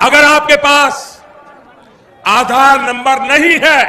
अगर आपके पास आधार नंबर नहीं है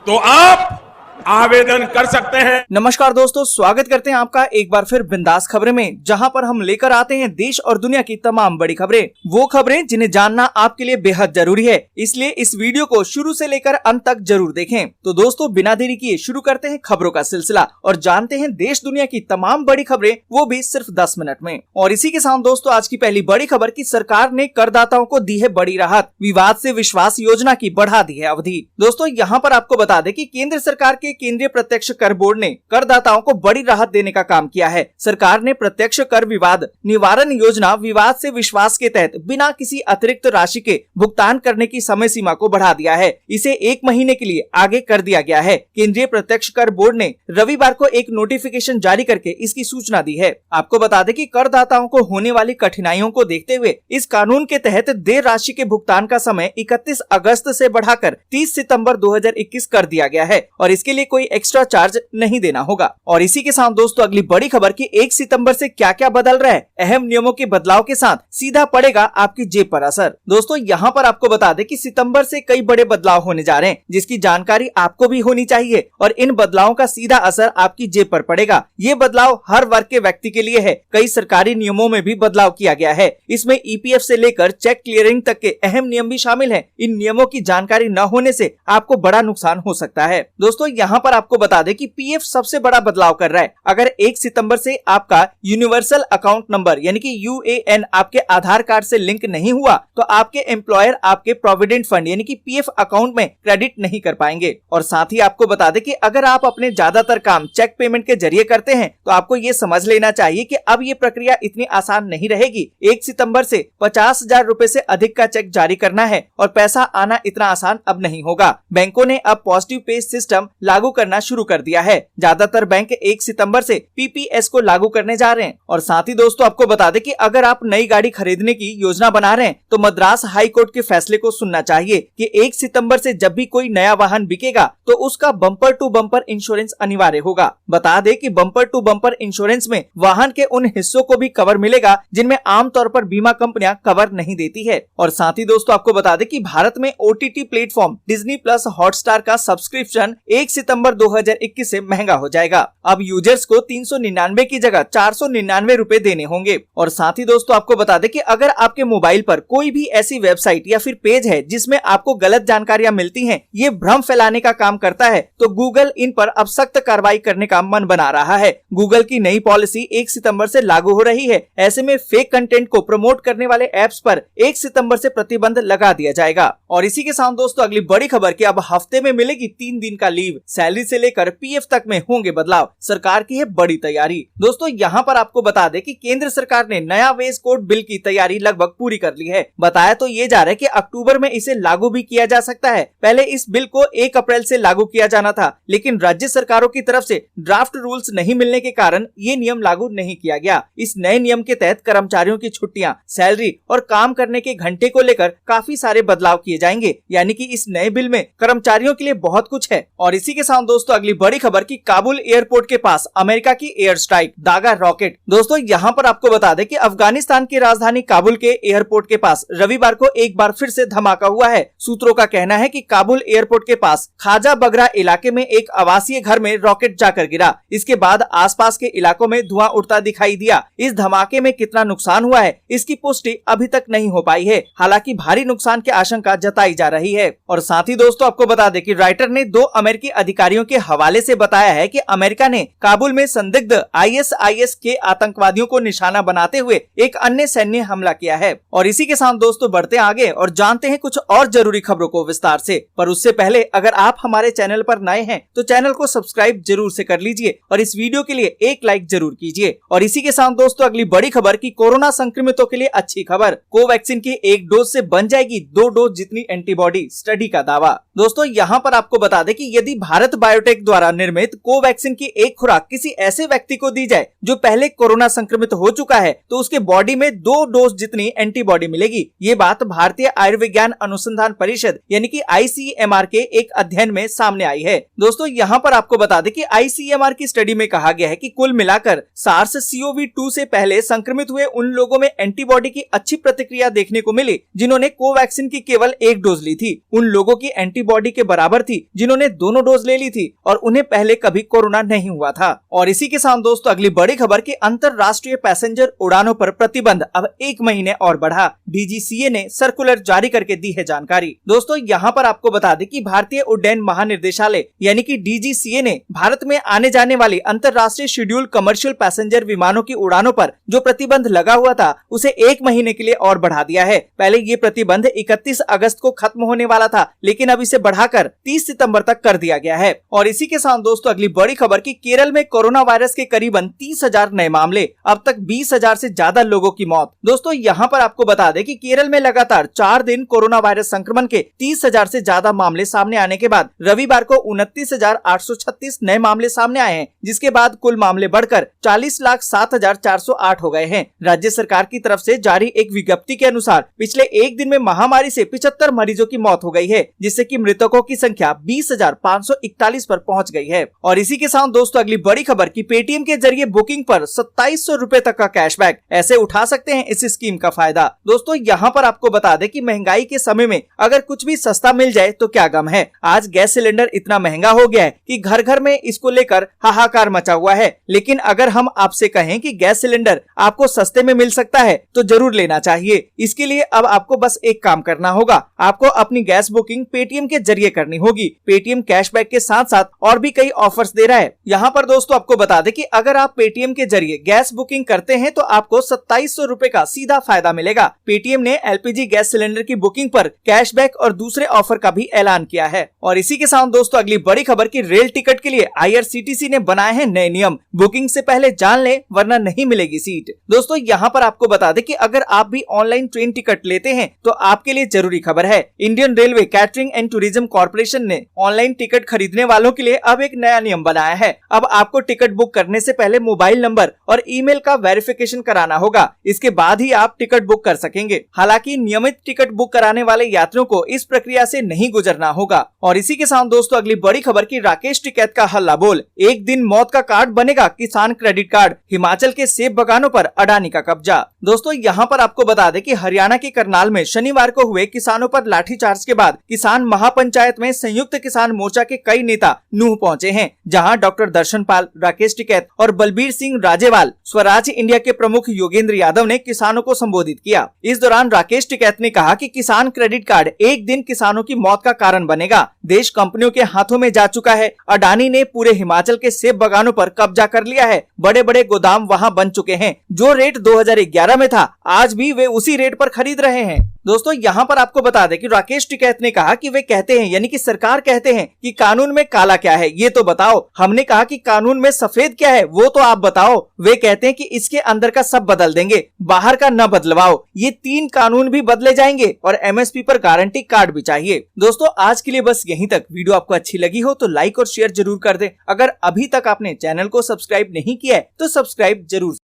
तो आप आवेदन कर सकते हैं। नमस्कार दोस्तों, स्वागत करते हैं आपका एक बार फिर बिंदास खबरें में, जहां पर हम लेकर आते हैं देश और दुनिया की तमाम बड़ी खबरें, वो खबरें जिन्हें जानना आपके लिए बेहद जरूरी है। इसलिए इस वीडियो को शुरू से लेकर अंत तक जरूर देखें। तो दोस्तों, बिना देरी किए शुरू करते हैं खबरों का सिलसिला और जानते हैं देश दुनिया की तमाम बड़ी खबरें, वो भी सिर्फ 10 मिनट में। और इसी के साथ दोस्तों, आज की पहली बड़ी खबर की सरकार ने करदाताओं को दी है बड़ी राहत, विवाद से विश्वास योजना की बढ़ा दी है अवधि। दोस्तों, यहाँ पर आपको बता दें कि केंद्र सरकार के केंद्रीय प्रत्यक्ष कर बोर्ड ने करदाताओं को बड़ी राहत देने का काम किया है। सरकार ने प्रत्यक्ष कर विवाद निवारण योजना विवाद से विश्वास के तहत बिना किसी अतिरिक्त राशि के भुगतान करने की समय सीमा को बढ़ा दिया है। इसे 1 महीने के लिए आगे कर दिया गया है। केंद्रीय प्रत्यक्ष कर बोर्ड ने रविवार को एक नोटिफिकेशन जारी करके इसकी सूचना दी है। आपको बता दें कि करदाताओं को होने वाली कठिनाइयों को देखते हुए इस कानून के तहत देय राशि के भुगतान का समय 31 अगस्त से बढ़ाकर 30 सितंबर 2021 कर दिया गया है और इसके लिए कोई एक्स्ट्रा चार्ज नहीं देना होगा। और इसी के साथ दोस्तों, अगली बड़ी खबर की 1 सितंबर से क्या क्या बदल रहा है। अहम नियमों के बदलाव के साथ सीधा पड़ेगा आपकी जेब पर असर। दोस्तों, यहाँ पर आपको बता दें कि सितंबर से कई बड़े बदलाव होने जा रहे हैं, जिसकी जानकारी आपको भी होनी चाहिए और इन बदलावों का सीधा असर आपकी जेब पर पड़ेगा। ये बदलाव हर वर्ग के व्यक्ति के लिए है। कई सरकारी नियमों में भी बदलाव किया गया है। इसमें ईपीएफ से लेकर चेक क्लियरिंग तक के अहम नियम भी शामिल है। इन नियमों की जानकारी न होने से आपको बड़ा नुकसान हो सकता है। दोस्तों, यहाँ पर आपको बता दें कि पीएफ सबसे बड़ा बदलाव कर रहा है। अगर 1 सितंबर से आपका यूनिवर्सल अकाउंट नंबर यानी कि यूएएन आपके आधार कार्ड से लिंक नहीं हुआ तो आपके एम्प्लॉयर आपके प्रोविडेंट फंड यानी कि पीएफ अकाउंट में क्रेडिट नहीं कर पाएंगे। और साथ ही आपको बता दें कि अगर आप अपने ज्यादातर काम चेक पेमेंट के जरिए करते हैं तो आपको ये समझ लेना चाहिए कि अब ये प्रक्रिया इतनी आसान नहीं रहेगी। 1 सितंबर से 50,000 रूपए से अधिक का चेक जारी करना है और पैसा आना इतना आसान अब नहीं होगा। बैंकों ने अब पॉजिटिव पे सिस्टम लागू करना शुरू कर दिया है। ज्यादातर बैंक 1 सितंबर से पीपीएस को लागू करने जा रहे हैं। और साथ ही दोस्तों, आपको बता दें कि अगर आप नई गाड़ी खरीदने की योजना बना रहे हैं तो मद्रास हाई कोर्ट के फैसले को सुनना चाहिए कि 1 सितंबर से जब भी कोई नया वाहन बिकेगा तो उसका बम्पर टू बम्पर इंश्योरेंस अनिवार्य होगा। बता दें कि बम्पर टू बम्पर इंश्योरेंस में वाहन के उन हिस्सों को भी कवर मिलेगा जिनमें आमतौर पर बीमा कंपनियां कवर नहीं देती है। और साथ ही दोस्तों, आपको बता दें कि भारत में OTT platform Disney plus Hotstar का सब्सक्रिप्शन 1 सितंबर 2021 से महंगा हो जाएगा। अब यूजर्स को 399 की जगह 499 रूपए देने होंगे। और साथ ही दोस्तों, आपको बता दें कि अगर आपके मोबाइल पर कोई भी ऐसी वेबसाइट या फिर पेज है जिसमें आपको गलत जानकारियां मिलती हैं, ये भ्रम फैलाने का काम करता है, तो गूगल इन पर अब सख्त कार्रवाई करने का मन बना रहा है। गूगल की नई पॉलिसी 1 सितंबर से लागू हो रही है। ऐसे में फेक कंटेंट को प्रमोट करने वाले एप्स पर 1 सितंबर से प्रतिबंध लगा दिया जाएगा। और इसी के साथ दोस्तों, अगली बड़ी खबर की अब हफ्ते में मिलेगी 3 दिन का लीव। सैलरी से लेकर पीएफ तक में होंगे बदलाव, सरकार की है बड़ी तैयारी। दोस्तों, यहाँ पर आपको बता दें कि केंद्र सरकार ने नया वेज कोड बिल की तैयारी लगभग पूरी कर ली है। बताया तो ये जा रहा है कि अक्टूबर में इसे लागू भी किया जा सकता है। पहले इस बिल को 1 अप्रैल से लागू किया जाना था, लेकिन राज्य सरकारों की तरफ से ड्राफ्ट रूल्स नहीं मिलने के कारण ये नियम लागू नहीं किया गया। इस नए नियम के तहत कर्मचारियों की छुट्टियां, सैलरी और काम करने के घंटे को लेकर काफी सारे बदलाव किए जाएंगे। यानी कि इस नए बिल में कर्मचारियों के लिए बहुत कुछ है। और इसी के साथ दोस्तों, अगली बड़ी खबर की काबुल एयरपोर्ट के पास अमेरिका की एयर स्ट्राइक, दागा रॉकेट। दोस्तों, यहाँ पर आपको बता दें कि अफगानिस्तान की राजधानी काबुल के एयरपोर्ट के पास रविवार को एक बार फिर से धमाका हुआ है। सूत्रों का कहना है कि काबुल एयरपोर्ट के पास खाजा बगरा इलाके में एक आवासीय घर में रॉकेट जाकर गिरा। इसके बाद आसपास के इलाकों में धुआं उड़ता दिखाई दिया। इस धमाके में कितना नुकसान हुआ है इसकी पुष्टि अभी तक नहीं हो पाई है। हालांकि भारी नुकसान की आशंका जताई जा रही है। और साथ ही दोस्तों, आपको बता दें कि राइटर ने 2 अमेरिकी अधिकारियों के हवाले से बताया है कि अमेरिका ने काबुल में संदिग्ध आईएसआईएस के आतंकवादियों को निशाना बनाते हुए एक अन्य सैन्य हमला किया है। और इसी के साथ दोस्तों, बढ़ते आगे और जानते हैं कुछ और जरूरी खबरों को विस्तार से। पर उससे पहले अगर आप हमारे चैनल पर नए हैं तो चैनल को सब्सक्राइब जरूर से कर लीजिए और इस वीडियो के लिए एक लाइक जरूर कीजिए। और इसी के साथ दोस्तों, अगली बड़ी खबर की कोरोना संक्रमितों के लिए अच्छी खबर। कोवैक्सीन की 1 डोज से बन जाएगी 2 डोज जितनी एंटीबॉडी, स्टडी का दावा। दोस्तों, यहाँ पर आपको बता दें कि यदि भारत भारत बायोटेक द्वारा निर्मित कोवैक्सीन की एक खुराक किसी ऐसे व्यक्ति को दी जाए जो पहले कोरोना संक्रमित हो चुका है तो उसके बॉडी में 2 डोज जितनी एंटीबॉडी मिलेगी। ये बात भारतीय आयुर्विज्ञान अनुसंधान परिषद यानी कि ICMR के एक अध्ययन में सामने आई है। दोस्तों यहाँ पर आपको बता दें कि ICMR की स्टडी में कहा गया है कि कुल मिलाकर SARS-CoV-2 से पहले संक्रमित हुए उन लोगों में एंटीबॉडी की अच्छी प्रतिक्रिया देखने को मिली जिन्होंने कोवैक्सीन की केवल 1 डोज ली थी। उन लोगों की एंटीबॉडी के बराबर थी जिन्होंने दोनों डोज ले ली थी और उन्हें पहले कभी कोरोना नहीं हुआ था। और इसी के साथ दोस्तों अगली बड़ी खबर की अंतरराष्ट्रीय पैसेंजर उड़ानों पर प्रतिबंध अब 1 महीने और बढ़ा। DGCA ने सर्कुलर जारी करके दी है जानकारी। दोस्तों यहाँ पर आपको बता दें कि भारतीय उड्डयन महानिर्देशालय यानी कि DGCA ने भारत में आने जाने वाली अंतरराष्ट्रीय शेड्यूल कमर्शियल पैसेंजर विमानों की उड़ानों पर जो प्रतिबंध लगा हुआ था उसे 1 महीने के लिए और बढ़ा दिया है। पहले ये प्रतिबंध 31 अगस्त को खत्म होने वाला था लेकिन अब इसे बढ़ाकर 30 सितंबर तक कर दिया गया है। और इसी के साथ दोस्तों अगली बड़ी खबर की केरल में कोरोना वायरस के करीबन 30,000 नए मामले, अब तक 20,000 से ज्यादा लोगों की मौत। दोस्तों यहाँ पर आपको बता दें कि केरल में लगातार 4 दिन कोरोना वायरस संक्रमण के 30,000 से ज्यादा मामले सामने आने के बाद रविवार को 29,836 नए मामले सामने आए हैं, जिसके बाद कुल मामले बढ़कर 40,07,408 हो गए हैं। राज्य सरकार की तरफ से जारी एक विज्ञप्ति के अनुसार पिछले एक दिन में महामारी से 75 मरीजों की मौत हो गई है, जिससे कि मृतकों की संख्या 20,541 पर पहुंच गई है। और इसी के साथ दोस्तों अगली बड़ी खबर की पेटीएम के जरिए बुकिंग पर 2700 रुपए तक का कैशबैक, ऐसे उठा सकते हैं इस स्कीम का फायदा। दोस्तों यहाँ पर आपको बता दें कि महंगाई के समय में अगर कुछ भी सस्ता मिल जाए तो क्या गम है। आज गैस सिलेंडर इतना महंगा हो गया है कि घर घर में इसको लेकर हाहाकार मचा हुआ है, लेकिन अगर हम आपसे कहें कि गैस सिलेंडर आपको सस्ते में मिल सकता है तो जरूर लेना चाहिए। इसके लिए अब आपको बस एक काम करना होगा, आपको अपनी गैस बुकिंग पेटीएम के जरिए करनी होगी। पेटीएम कैशबैक के साथ साथ और भी कई ऑफर्स दे रहा है। यहाँ पर दोस्तों आपको बता दें कि अगर आप पेटीएम के जरिए गैस बुकिंग करते हैं तो आपको 2700 रुपए का सीधा फायदा मिलेगा। पेटीएम ने LPG गैस सिलेंडर की बुकिंग पर कैशबैक और दूसरे ऑफर का भी ऐलान किया है। और इसी के साथ दोस्तों अगली बड़ी खबर की रेल टिकट के लिए IRCTC ने बनाए हैं नए नियम, बुकिंग से पहले जान लें वरना नहीं मिलेगी सीट। दोस्तों यहाँ पर आपको बता दें कि अगर आप भी ऑनलाइन ट्रेन टिकट लेते हैं तो आपके लिए जरूरी खबर है। Indian railway catering and tourism corporation ने ऑनलाइन टिकट खरीदने वालों के लिए अब एक नया नियम बनाया है। अब आपको टिकट बुक करने से पहले मोबाइल नंबर और ईमेल का वेरिफिकेशन कराना होगा, इसके बाद ही आप टिकट बुक कर सकेंगे। हालांकि नियमित टिकट बुक कराने वाले यात्रियों को इस प्रक्रिया से नहीं गुजरना होगा। और इसी के साथ दोस्तों अगली बड़ी खबर की राकेश टिकैत का हल्ला बोल, एक दिन मौत का कार्ड बनेगा किसान क्रेडिट कार्ड, हिमाचल के सेब बगानों पर अडानी का कब्जा। दोस्तों यहाँ पर आपको बता दें कि हरियाणा के करनाल में शनिवार को हुए किसानों पर लाठीचार्ज के बाद किसान महापंचायत में संयुक्त किसान मोर्चा के कई नेता नूंह पहुंचे हैं, जहां डॉक्टर दर्शनपाल, राकेश टिकैत और बलबीर सिंह राजेवाल, स्वराज इंडिया के प्रमुख योगेंद्र यादव ने किसानों को संबोधित किया। इस दौरान राकेश टिकैत ने कहा कि किसान क्रेडिट कार्ड एक दिन किसानों की मौत का कारण बनेगा। देश कंपनियों के हाथों में जा चुका है। अडानी ने पूरे हिमाचल के सेब बगानों पर कब्जा कर लिया है। बड़े बड़े गोदाम वहां बन चुके हैं। जो रेट 2011 में था आज भी वे उसी रेट पर खरीद रहे हैं। दोस्तों यहाँ पर आपको बता दें कि राकेश टिकैत ने कहा कि वे कहते हैं यानी कि सरकार कहते हैं कि कानून में काला क्या है ये तो बताओ। हमने कहा कि कानून में सफेद क्या है वो तो आप बताओ। वे कहते हैं कि इसके अंदर का सब बदल देंगे, बाहर का न बदलवाओ। ये 3 कानून भी बदले जाएंगे और MSP पर गारंटी कार्ड भी चाहिए। दोस्तों आज के लिए बस यहीं तक। वीडियो आपको अच्छी लगी हो तो लाइक और शेयर जरूर कर दें। अगर अभी तक आपने चैनल को सब्सक्राइब नहीं किया है तो सब्सक्राइब जरूर